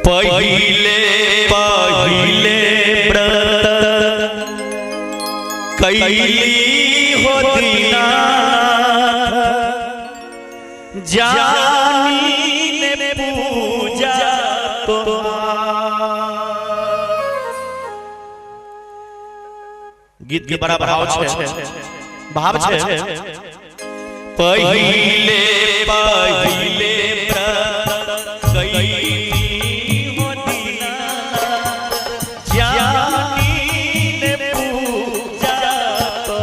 पहिले पहिले व्रत कैली हो दीनानाथ जानी ने पूजा तो गीत के बड़ा भाव छे पहिले पहिले व्रत कैली हो दीनानाथ जानी ने पूजा तो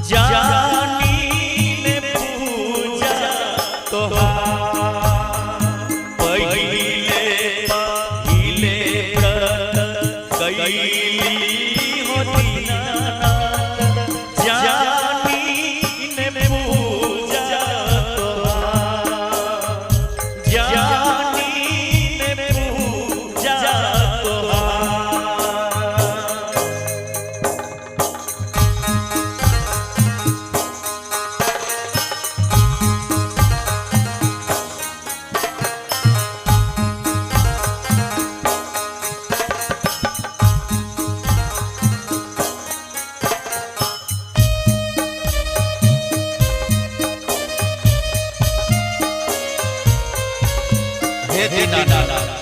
जानी ने पूजा तो पहिले पहिले व्रत कैली हो दीनानाथ जानी ने पूजा तो जानी ने पूजा तो हे दीनानाथ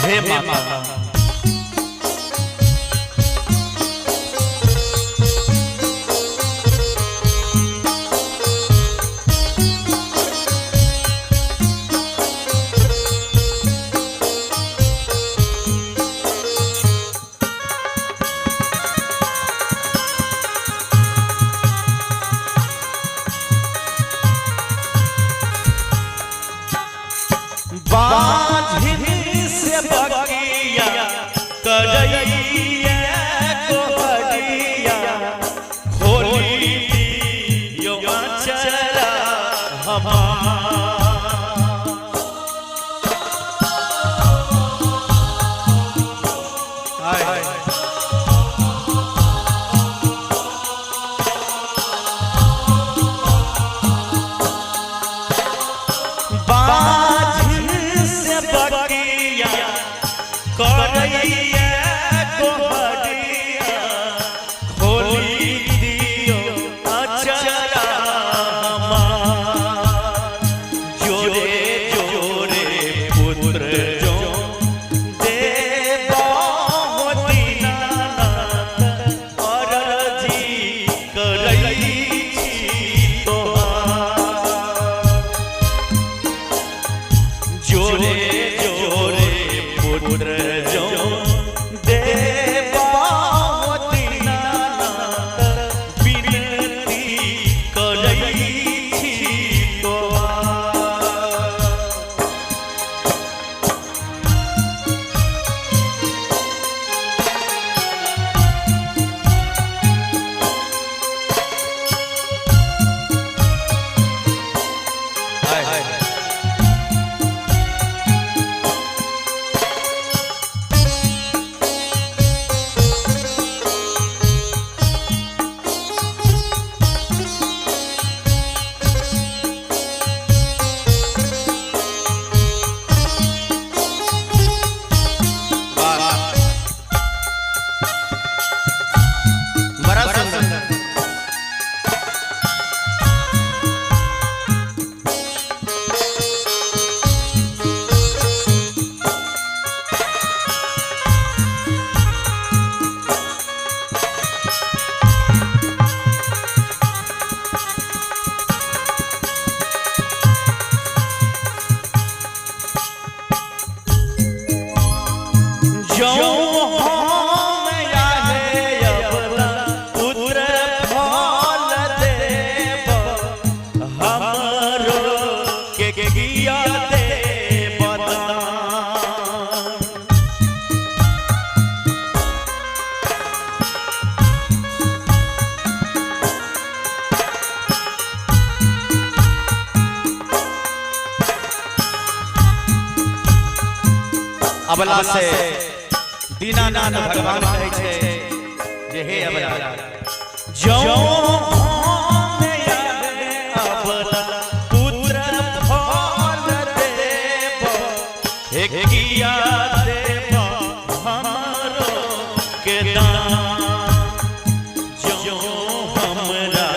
हे माता जोरे जो पुत्र जो देवावती नाथ विनती करै छी अबला से दीनानाथ भगवान कहै छै जे हे अबला जो अबला पुत्र फल देव हे किया देव हमरो के दान जो हमरा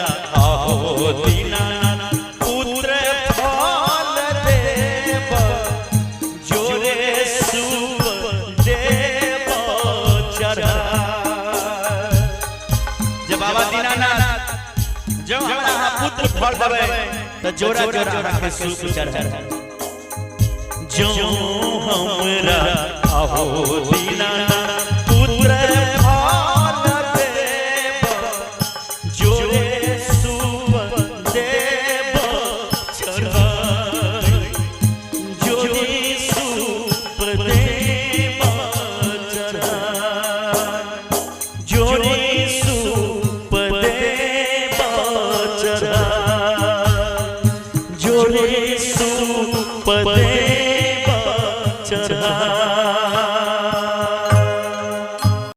आहो दीनानाथ पुत्र फल देव जोरे बाबा दीनानाथ जो हमरा पुत्र फल देवे त जोरा जोरा के सूप चढ़े जो हमरा आहो दीनानाथ पुत्र फल देव जोरे सूप देव चढ़े जोरे सूप देव चढ़े जोरे जोरे सूप देव चढ़ा।